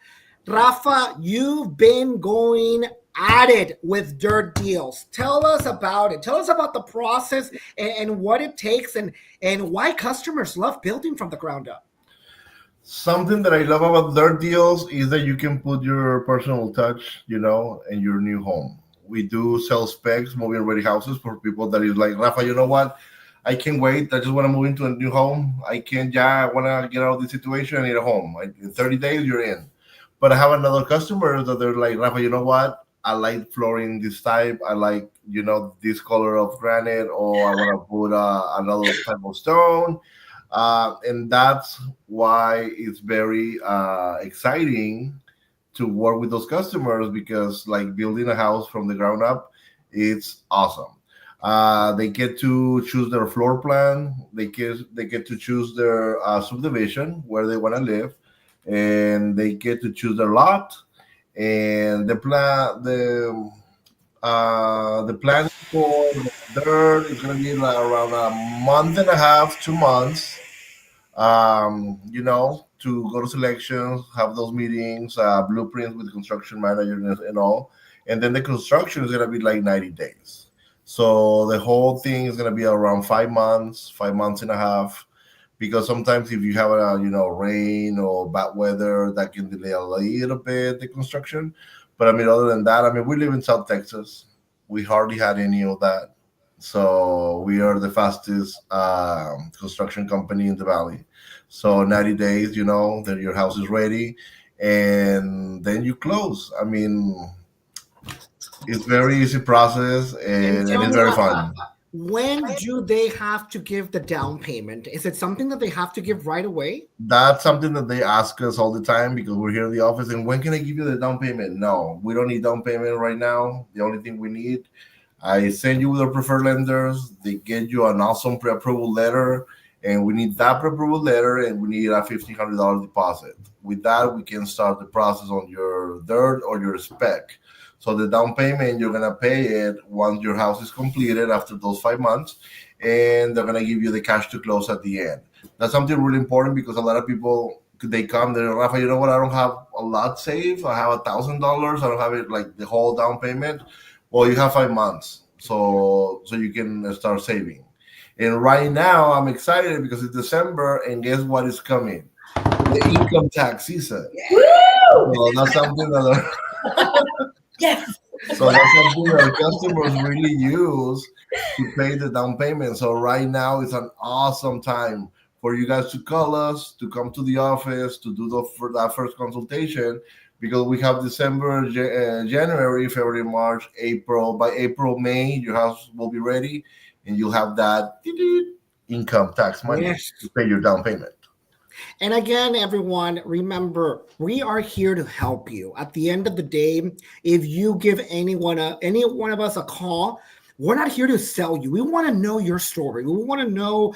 S2: Rafa, you've been going at it with dirt deals. Tell us about it. Tell us about the process and what it takes and why customers love building from the ground up.
S5: Something that I love about dirt deals is that you can put your personal touch, in your new home. We do sell specs, move-in ready houses for people that is like, Rafa, you know what? I can't wait. I just want to move into a new home. I want to get out of this situation. I need a home. In 30 days, you're in. But I have another customer that they're like, Rafa, you know what? I like flooring this type. I like, this color of granite, or I want to put another type of stone. And that's why it's very exciting to work with those customers, because like building a house from the ground up, it's awesome. They get to choose their floor plan. They get to choose their subdivision where they want to live, and they get to choose their lot. And the plan for the dirt is going to be like around a month and a half, 2 months. To go to selections, have those meetings, blueprints with the construction manager and all, and then the construction is going to be like 90 days. So the whole thing is going to be around 5 months and a half, because sometimes if you have rain or bad weather, that can delay a little bit the construction. But other than that, we live in South Texas. We hardly had any of that. So we are the fastest construction company in the valley. So 90 days, that your house is ready, and then you close. It's very easy process, and it's very fun.
S2: When do they have to give the down payment? Is it something that they have to give right away?
S5: That's something that they ask us all the time because we're here in the office. And when can I give you the down payment? No, we don't need down payment right now. The only thing we need, I send you with our preferred lenders. They get you an awesome pre-approval letter, and we need that pre-approval letter, and we need a $1,500 deposit. With that, we can start the process on your dirt or your spec. So the down payment, you're gonna pay it once your house is completed after those 5 months, and they're gonna give you the cash to close at the end. That's something really important because a lot of people, they come there, Rafa, you know what? I don't have a lot saved. I have $1,000. I don't have it like the whole down payment. Well, you have 5 months, so you can start saving. And right now, I'm excited because it's December, and guess what is coming? The income tax season. So that's something that.
S6: Yes.
S5: So that's something that customers really use to pay the down payment. So right now it's an awesome time for you guys to call us, to come to the office, to do for that first consultation, because we have December, January, February, March, April. By April, May, your house will be ready, and you'll have that income tax money to pay your down payment.
S2: And again, everyone, remember, we are here to help you. At the end of the day, if you give any one of us a call, we're not here to sell you. We want to know your story. We want to know,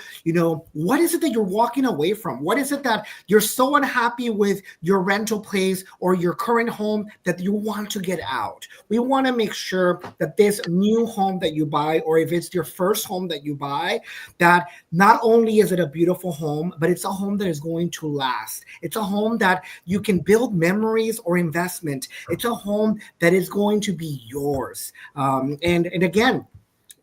S2: what is it that you're walking away from? What is it that you're so unhappy with your rental place or your current home that you want to get out? We want to make sure that this new home that you buy, or if it's your first home that you buy, that not only is it a beautiful home, but it's a home that is going to last. It's a home that you can build memories or investment. It's a home that is going to be yours. And again,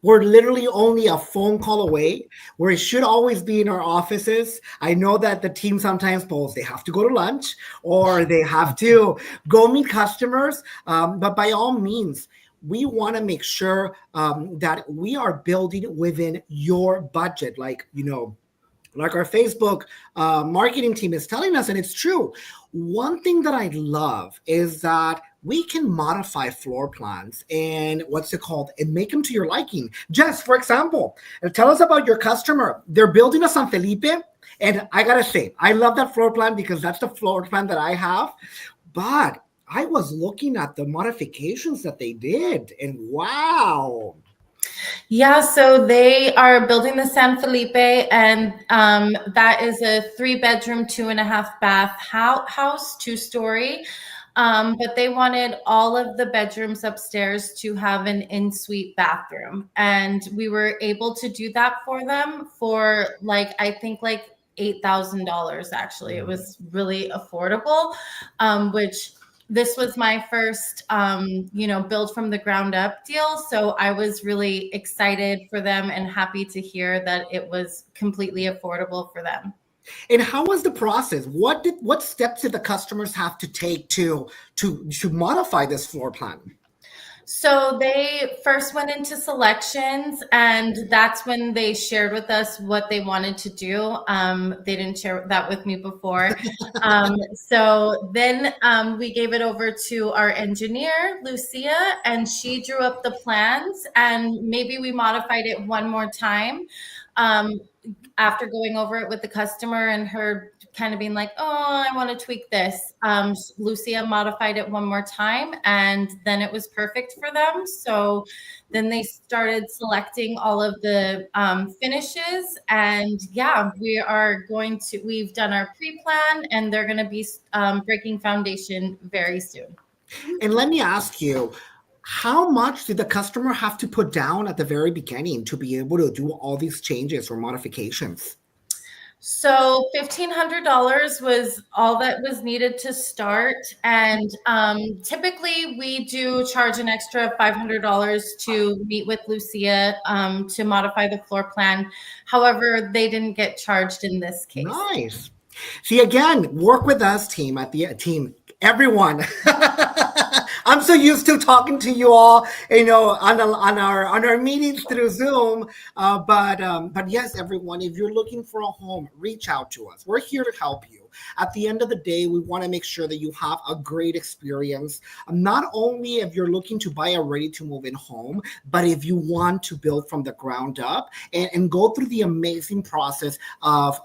S2: we're literally only a phone call away, where it should always be in our offices. I know that the team sometimes polls, they have to go to lunch or they have to go meet customers. But by all means, we want to make sure that we are building within your budget. Like our Facebook marketing team is telling us, and it's true. One thing that I love is that we can modify floor plans and and make them to your liking. Jess, for example, tell us about your customer. They're building a San Felipe, and I gotta say, I love that floor plan because that's the floor plan that I have. But I was looking at the modifications that they did, and wow.
S3: Yeah, so they are building the San Felipe, and that is a 3-bedroom, 2.5 bath house, 2-story. But they wanted all of the bedrooms upstairs to have an in-suite bathroom. And we were able to do that for them for I think $8,000 actually. It was really affordable, which this was my first, build from the ground up deal. So I was really excited for them and happy to hear that it was completely affordable for them.
S2: And how was the process? What steps did the customers have to take to modify this floor plan?
S3: So they first went into selections, and that's when they shared with us what they wanted to do. They didn't share that with me before. So then we gave it over to our engineer, Lucia, and she drew up the plans, and maybe we modified it one more time. After going over it with the customer and her kind of being like, oh, I want to tweak this. Lucia modified it one more time, and then it was perfect for them. So then they started selecting all of the finishes, and we've done our pre-plan, and they're going to be breaking foundation very soon.
S2: And let me ask you, how much did the customer have to put down at the very beginning to be able to do all these changes or modifications?
S3: So $1,500 was all that was needed to start. And typically we do charge an extra $500 to meet with Lucia to modify the floor plan. However, they didn't get charged in this case.
S2: Nice. See, again, work with us, team, everyone. I'm so used to talking to you all, on our meetings through Zoom. But yes, everyone, if you're looking for a home, reach out to us. We're here to help you. At the end of the day, we want to make sure that you have a great experience. Not only if you're looking to buy a ready-to-move-in home, but if you want to build from the ground up and go through the amazing process of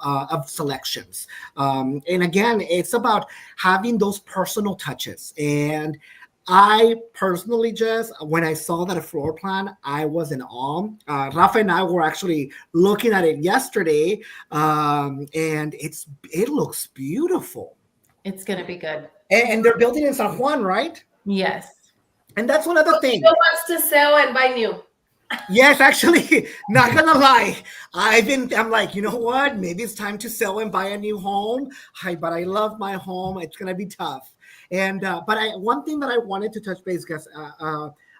S2: selections. And again, it's about having those personal touches. And I personally, just when I saw that floor plan, I was in awe. Rafa and I were actually looking at it yesterday, and it looks beautiful.
S3: It's gonna be good.
S2: And they're building in San Juan, right?
S3: Yes.
S2: And that's one other thing.
S6: Who wants to sell and buy new?
S2: Yes, actually, not gonna lie. I'm like, you know what? Maybe it's time to sell and buy a new home. But I love my home. It's gonna be tough. And one thing that I wanted to touch base, guys.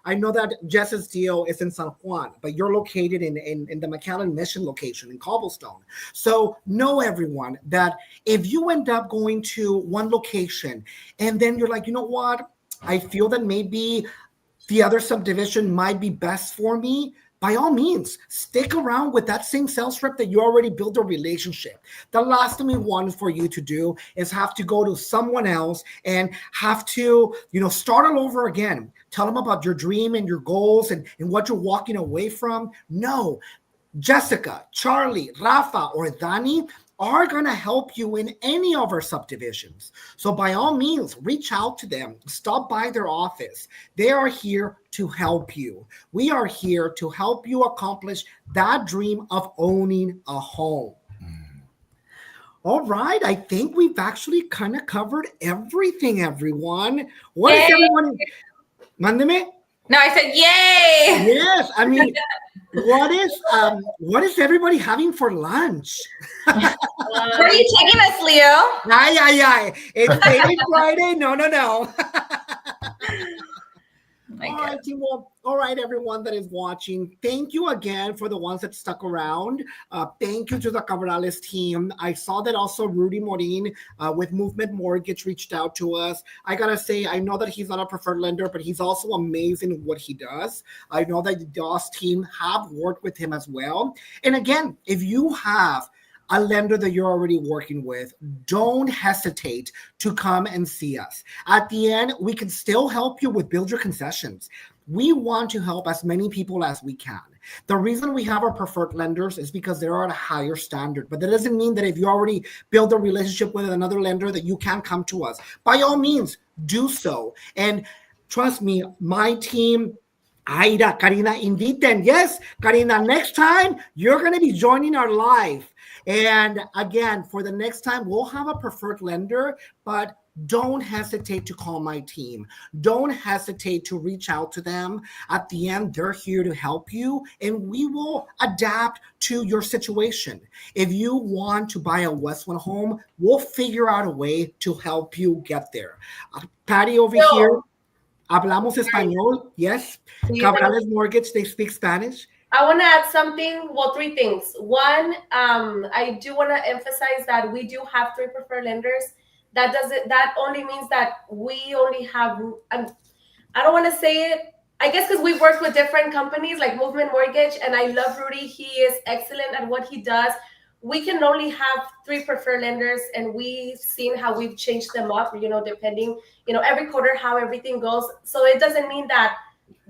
S2: I know that Jess's deal is in San Juan, but you're located in the McAllen Mission location in Cobblestone. So know, everyone, that if you end up going to one location and then you're like, you know what? I feel that maybe the other subdivision might be best for me. By all means, stick around with that same sales rep that you already built a relationship. The last thing we want for you to do is have to go to someone else and have to, start all over again. Tell them about your dream and your goals and what you're walking away from. No, Jessica, Charlie, Rafa, or Dani are going to help you in any of our subdivisions. So by all means, reach out to them. Stop by their office. They are here to help you. We are here to help you accomplish that dream of owning a home. All right. I think we've actually kind of covered everything, everyone. What is everyone? Mándeme.
S4: No, I said yay.
S2: Yes. I mean, what is everybody having for lunch?
S4: Where are you taking us, Leo?
S2: Ay. It's Daily Friday. No. All right, everyone that is watching. Thank you again for the ones that stuck around. Thank you to the Cabrales team. I saw that also Rudy Morin with Movement Mortgage reached out to us. I gotta say, I know that he's not a preferred lender, but he's also amazing at what he does. I know that the DOS team have worked with him as well. And again, if you have a lender that you're already working with, don't hesitate to come and see us. At the end, we can still help you with build your concessions. We want to help as many people as we can. The reason we have our preferred lenders is because they're at a higher standard, but that doesn't mean that if you already build a relationship with another lender that you can't come to us. By all means, do so. And trust me, my team, Aida, Karina, inviten. Yes, Karina, next time you're going to be joining our live. And again, for the next time, we'll have a preferred lender, but don't hesitate to call my team. Don't hesitate to reach out to them. At the end, they're here to help you, and we will adapt to your situation. If you want to buy a WestWind home, we'll figure out a way to help you get there. Patty over here, hablamos español. Yes. Cabrales Mortgage, they speak Spanish.
S6: I want to add something. Well, three things. One, I do want to emphasize that we do have 3 preferred lenders. That only means that we only have, I don't want to say it, I guess because we've worked with different companies like Movement Mortgage, and I love Rudy. He is excellent at what he does. We can only have 3 preferred lenders, and we've seen how we've changed them up, depending, every quarter how everything goes. So it doesn't mean that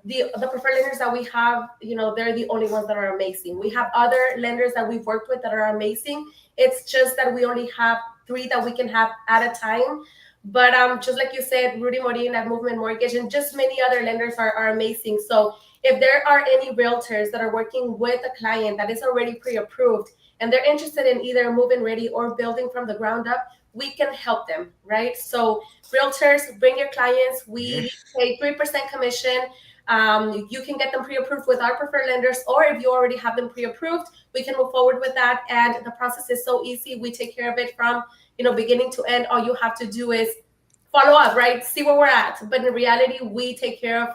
S6: the preferred lenders that we have, they're the only ones that are amazing. We have other lenders that we've worked with that are amazing. It's just that we only have 3 that we can have at a time. But just like you said, Rudy Morin at Movement Mortgage and just many other lenders are amazing. So if there are any realtors that are working with a client that is already pre-approved and they're interested in either move-in ready or building from the ground up, we can help them, right? So realtors, bring your clients. We pay 3% commission. You can get them pre-approved with our preferred lenders, or if you already have them pre-approved, we can move forward with that. And the process is so easy. We take care of it from, beginning to end. All you have to do is follow up, right? See where we're at. But in reality, we take care of,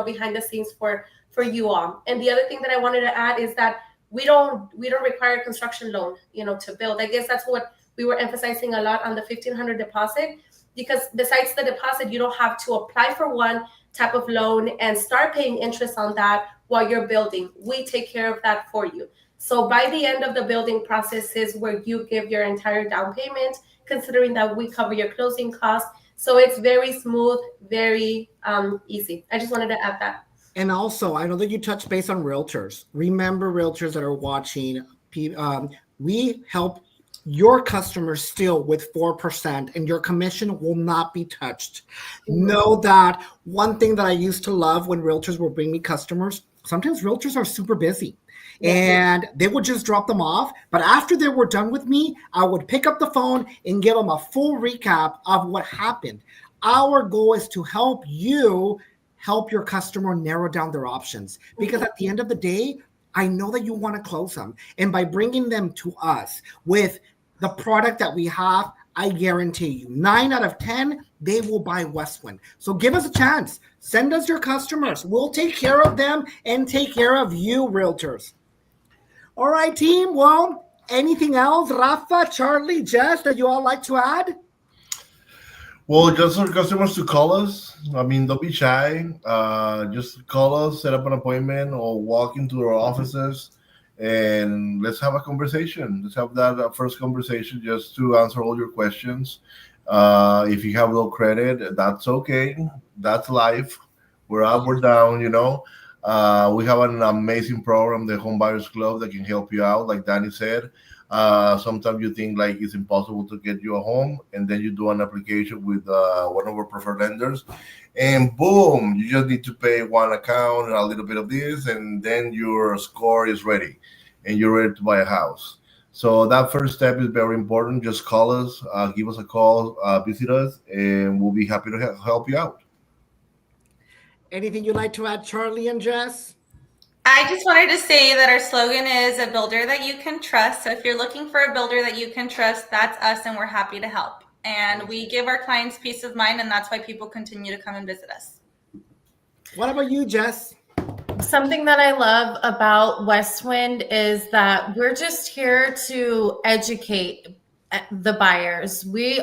S6: behind the scenes for you all. And the other thing that I wanted to add is that we don't require a construction loan, to build. I guess that's what we were emphasizing a lot on the $1,500 deposit, because besides the deposit, you don't have to apply for one type of loan and start paying interest on that while you're building. We take care of that for you. So by the end of the building process is where you give your entire down payment, considering that we cover your closing costs. So it's very smooth, very easy. I just wanted to add that.
S2: And also, I know that you touched base on realtors. Remember, realtors that are watching, we help your customers still with 4%, and your commission will not be touched. Know that one thing that I used to love when realtors would bring me customers, sometimes realtors are super busy. And they would just drop them off. But after they were done with me, I would pick up the phone and give them a full recap of what happened. Our goal is to help you help your customer narrow down their options. Because at the end of the day, I know that you want to close them. And by bringing them to us with the product that we have, I guarantee you 9 out of 10, they will buy WestWind. So give us a chance. Send us your customers. We'll take care of them and take care of you, realtors. All right, team. Well, anything else, Rafa, Charlie, Jess, that you all like to add?
S5: Well, just for customers to call us. I mean, don't be shy. Just call us, set up an appointment, or walk into our offices, and let's have a conversation. Let's have that first conversation just to answer all your questions. If you have low credit, that's okay. That's life. We're up, we're down, you know. We have an amazing program, the Home Buyers Club, that can help you out, like Danny said. Sometimes you think like it's impossible to get you a home, and then you do an application with one of our preferred lenders, and boom, you just need to pay one account and a little bit of this, and then your score is ready, and you're ready to buy a house. So that first step is very important. Just call us, give us a call, visit us, and we'll be happy to help you out.
S2: Anything you'd like to add, Charlie and Jess?
S4: I just wanted to say that our slogan is a builder that you can trust. So if you're looking for a builder that you can trust, that's us, and we're happy to help. And we give our clients peace of mind, and that's why people continue to come and visit us.
S2: What about you, Jess?
S3: Something that I love about WestWind is that we're just here to educate the buyers. We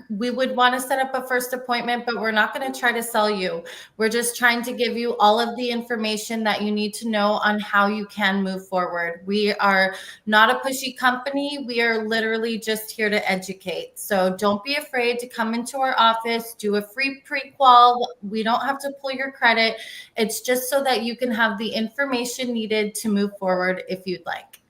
S3: would want to set up a first appointment, but we're not going to try to sell you. We're just trying to give you all of the information that you need to know on how you can move forward. We are not a pushy company. We are literally just here to educate. So don't be afraid to come into our office, do a free pre-qual. We don't have to pull your credit. It's just so that you can have the information needed to move forward if you'd like.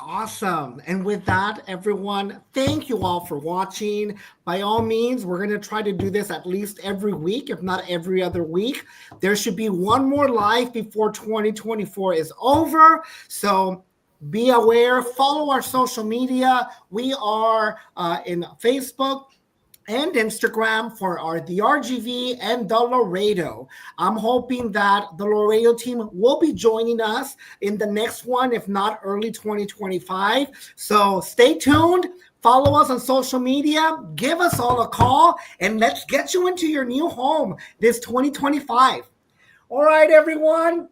S2: Awesome. And with that, everyone, thank you all for watching. By all means, we're going to try to do this at least every week, if not every other week. There should be one more live before 2024 is over. So be aware, follow our social media. We are in Facebook and Instagram for the RGV and the Laredo. I'm hoping that the Laredo team will be joining us in the next one, if not early 2025. So stay tuned. Follow us on social media. Give us all a call, and let's get you into your new home this 2025. All right, everyone.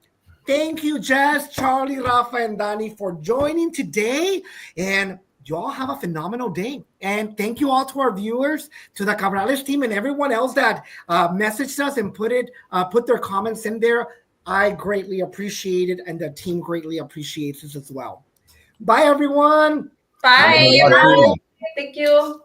S2: Thank you, Jess, Charlie, Rafa, and Danny for joining today. And you all have a phenomenal day. And thank you all to our viewers, to the Cabrales team, and everyone else that messaged us and put their comments in there. I greatly appreciate it, and the team greatly appreciates this as well. Bye, everyone.
S4: Bye.
S6: Thank you.